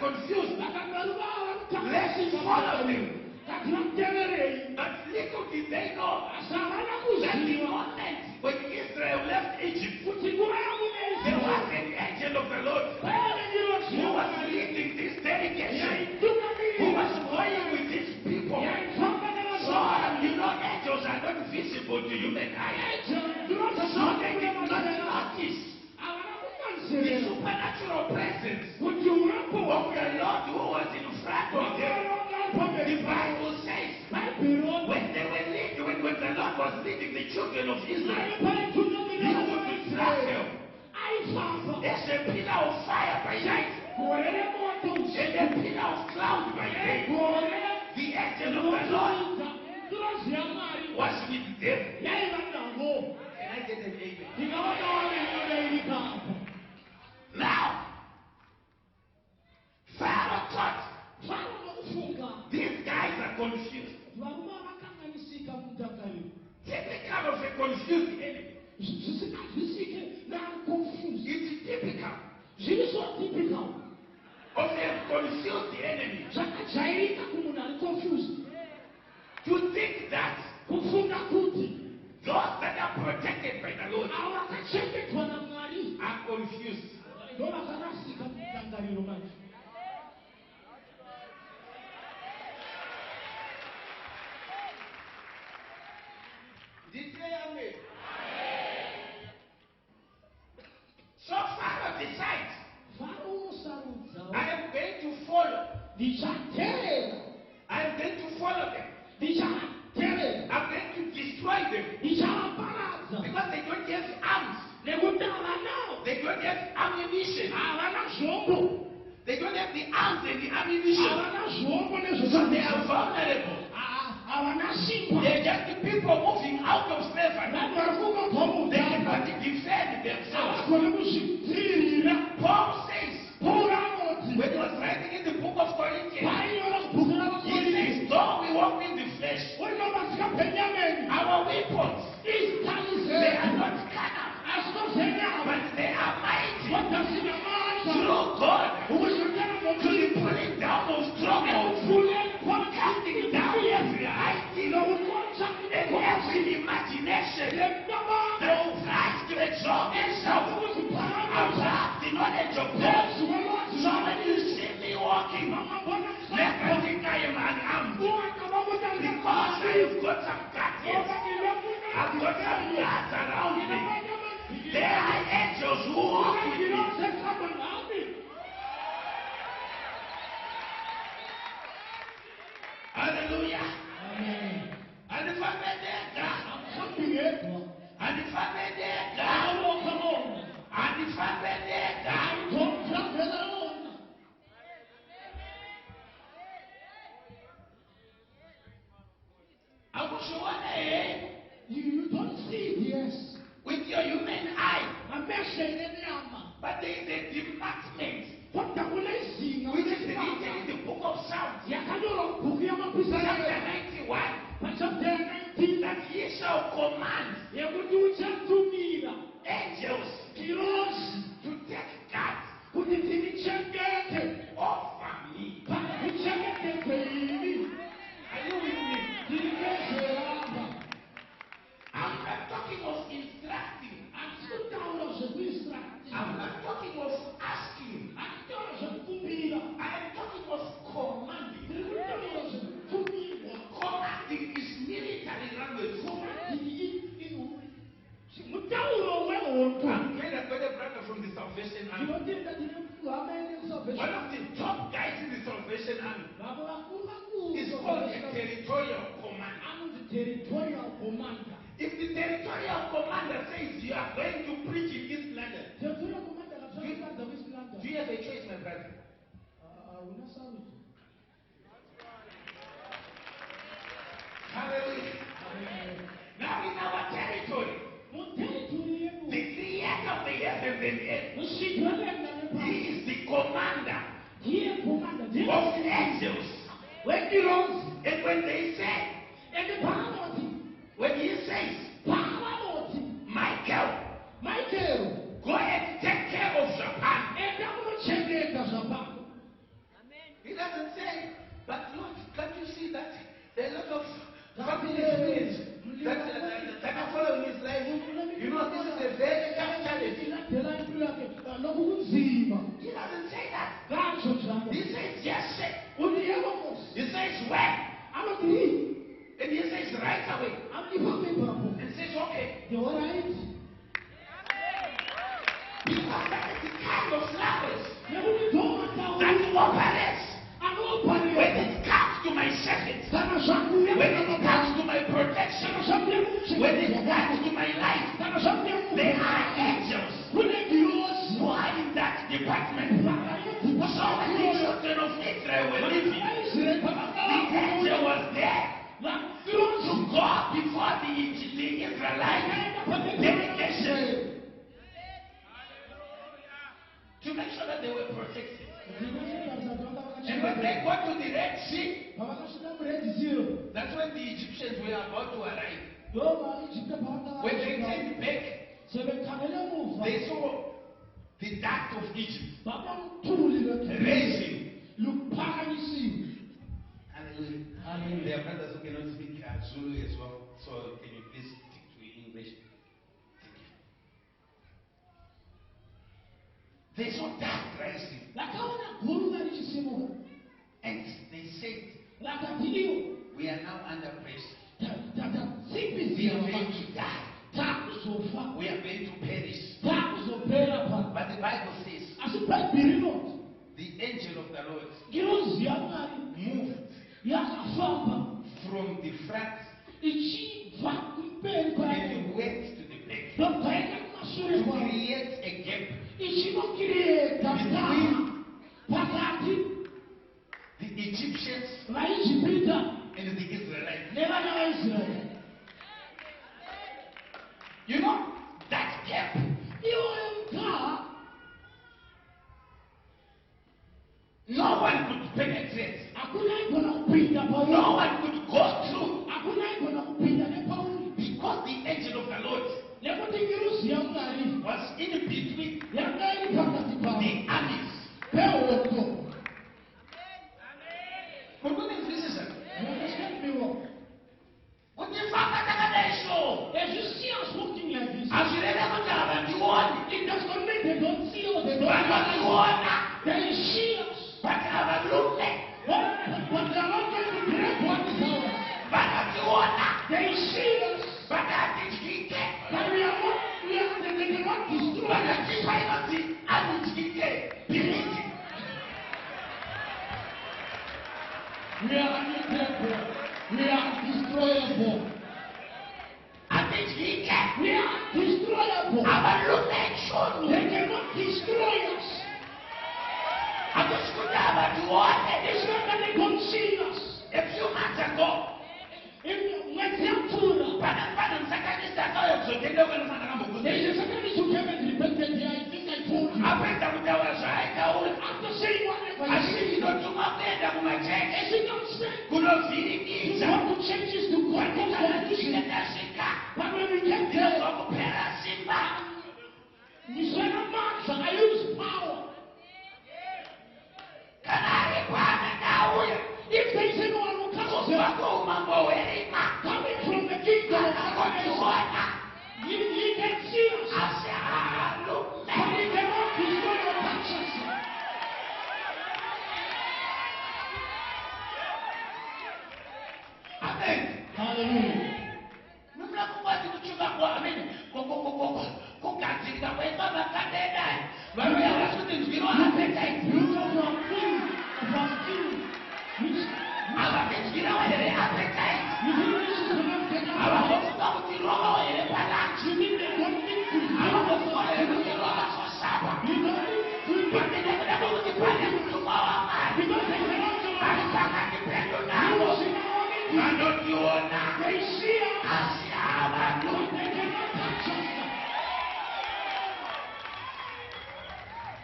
confused. Let's follow them. But little did they know that the moment when Israel left Egypt, there was an angel of the Lord who was leading this delegation, who was going with these people. So, angels are not visible to human eyes. So they did not notice the supernatural presence of the Lord who was in front of them. The Bible says when they were leading, when the Lord was leading the children of Israel, he would trap them as a pillar of fire by night and a pillar of cloud by day. The angel of the Lord was with them. Can I get an amen? Now, Pharaoh thought these guys are confused. Typical of a confused enemy. It's typical of a confused enemy to think that those that are protected by the Lord are confused. So Pharaoh decides, I am going to follow. I am going to follow them. I'm going to destroy them. Because they don't have arms. They don't have ammunition. They don't have the arms and the ammunition. So they are vulnerable. They're just the people moving out of slavery. They cannot defend themselves. Paul says, when he was writing in the book of Corinthians, he says, though we walk in the flesh, our weapons, they are not carnal, but they are mighty through God to the pulling down of strongholds, casting down every idea and every imagination that will try to exalt itself above the knowledge of God. So when you see me walking, never think I am unarmed, because I have got some guardians. I've got some guards around me. There are angels who walk with me. Hallelujah. Amen. And if I made that, and if I made that, and if I made that, I wish you one day. You don't see it, yes, with your human eye. But there is a department which is written in the book of Psalms, chapter 91, that he shall command angels to take guard over me. Are you with me? I'm not talking of instructing. I'm not talking of asking. I am talking of commanding. Commanding is military language. I'm here a brother from the Salvation Army. One of the top guys in the Salvation Army is called a territorial commander. If the territorial commander says you are going to preach in East London, do you have a choice, my brother? Hallelujah. Now in our territory, the creator of the heavens and earth, he is the commander of the angels. And when they say, when he says, Michael, go and take care of Japan, Israel were living, the angel was there to go before the Israelite delegation to make sure that they were protected. And when they got to the Red Sea, that's when the Egyptians were about to arrive. When they came back, they saw the dart of Egypt raising. Hallelujah. There are brothers who cannot speak Zulu as well, so can you please stick to English? Thank you. They saw dart rising. And they said, we are now under pressure. We are going to die. We are going to perish. But the Bible says, the angel of the Lord moved from the front and went to the back to create a gap between the Egyptians and the Israelites. You know, that gap, no one could penetrate. No one could go through. Because the angel of the Lord was in between the armies. It does not mean they don't see or they don't they see us. But they are not going to break what is ours. They see us. But we are not, they cannot destroy us. We are untouchable. We are destroyable. We are destroyable. They cannot destroy us. It's not that they don't see us. A few months ago, there is a second issue came and repented here. I think I told you. After saying whatever you say, you don't want to change this to God. But when we get there, you say, I use power. If there is anyone who comes coming from the kingdom of God, he can see us. But he cannot destroy your conscience. Amen. Hallelujah.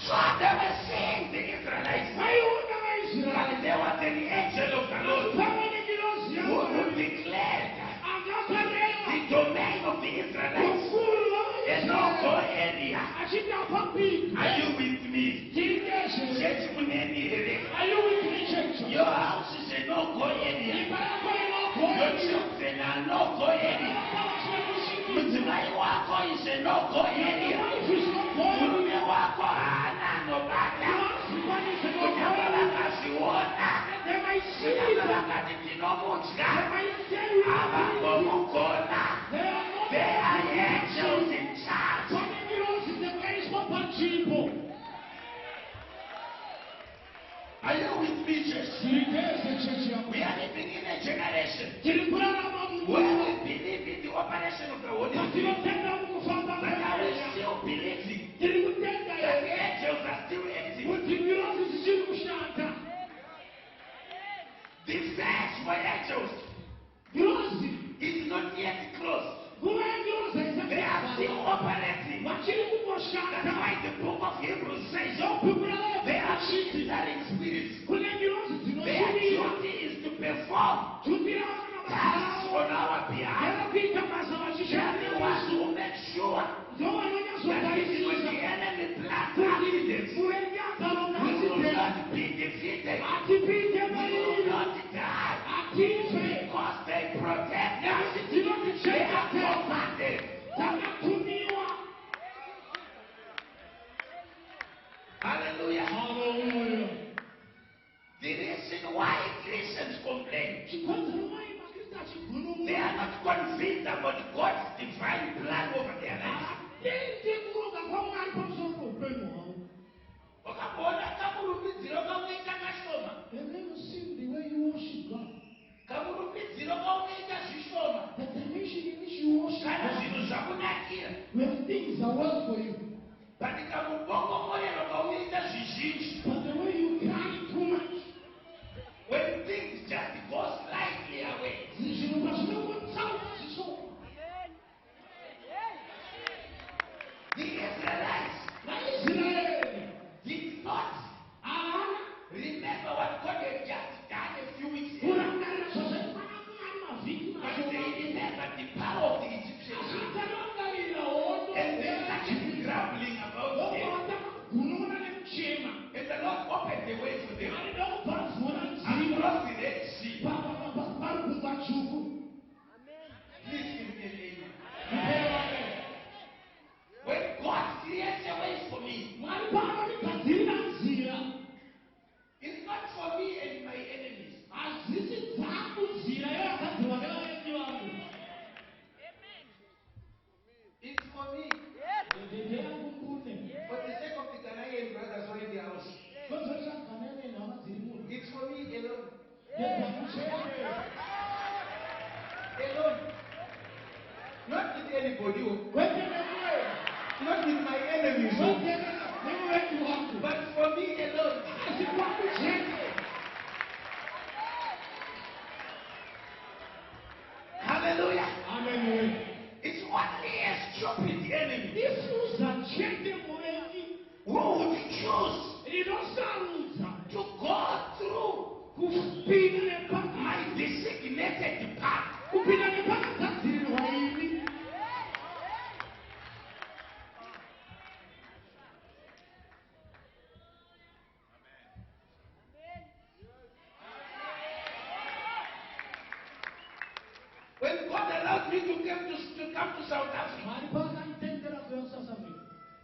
So they were saying the Israelites, but there was an angel of the Lord who declared the domain of the Israelites is no-go area. Are you with me? Are you with me, church? Your house is a no-go area. Your children are no-go area. Mzimai wako is a no-go area. Mume wako hana nobata. Unyabala kasiwona. Unyabala katitinomutka. Abako mukona. They are angels in charge. Are you with me, church? We are living in a generation where we believe in the operation of the Holy Spirit. But are we still believing that the angels are still active? That's why the book of Hebrews says, they are cheating spirits. Their duty is to perform tasks on our behalf. They are the ones who make sure that even when the enemy plans accidents, we will not be defeated. We will not die. Because they protect us. They are commanded. Hallelujah. Hallelujah. The reason why Christians complain, they are not convinced about God's divine plan over their lives. They've never seen the way you worship God. That the nation in which you worship God, when things are well for you, but the way you cry too much, when things just go slightly away, the Israelites did not remember what God had just done a few weeks ago. But they remembered the power of the Egyptians. And they started grumbling about it. And the Lord opened the way for them. Across the Red Sea. Please give me an amen. When God creates a way for me, it's not for me and my enemies. It's for me. For the sake of the Ghanaian brothers who are in the house. It's for me alone. Alone. Not with anybody. Not with my enemies. But for me alone. Hallelujah. Hallelujah. It's only a stupid enemy who would choose to go through my designated path. When God allowed me to come to South Africa,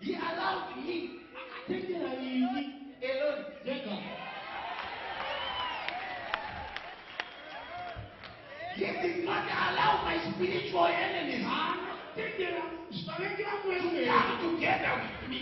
He allowed me alone. He did not allow my spiritual enemies to come together with me.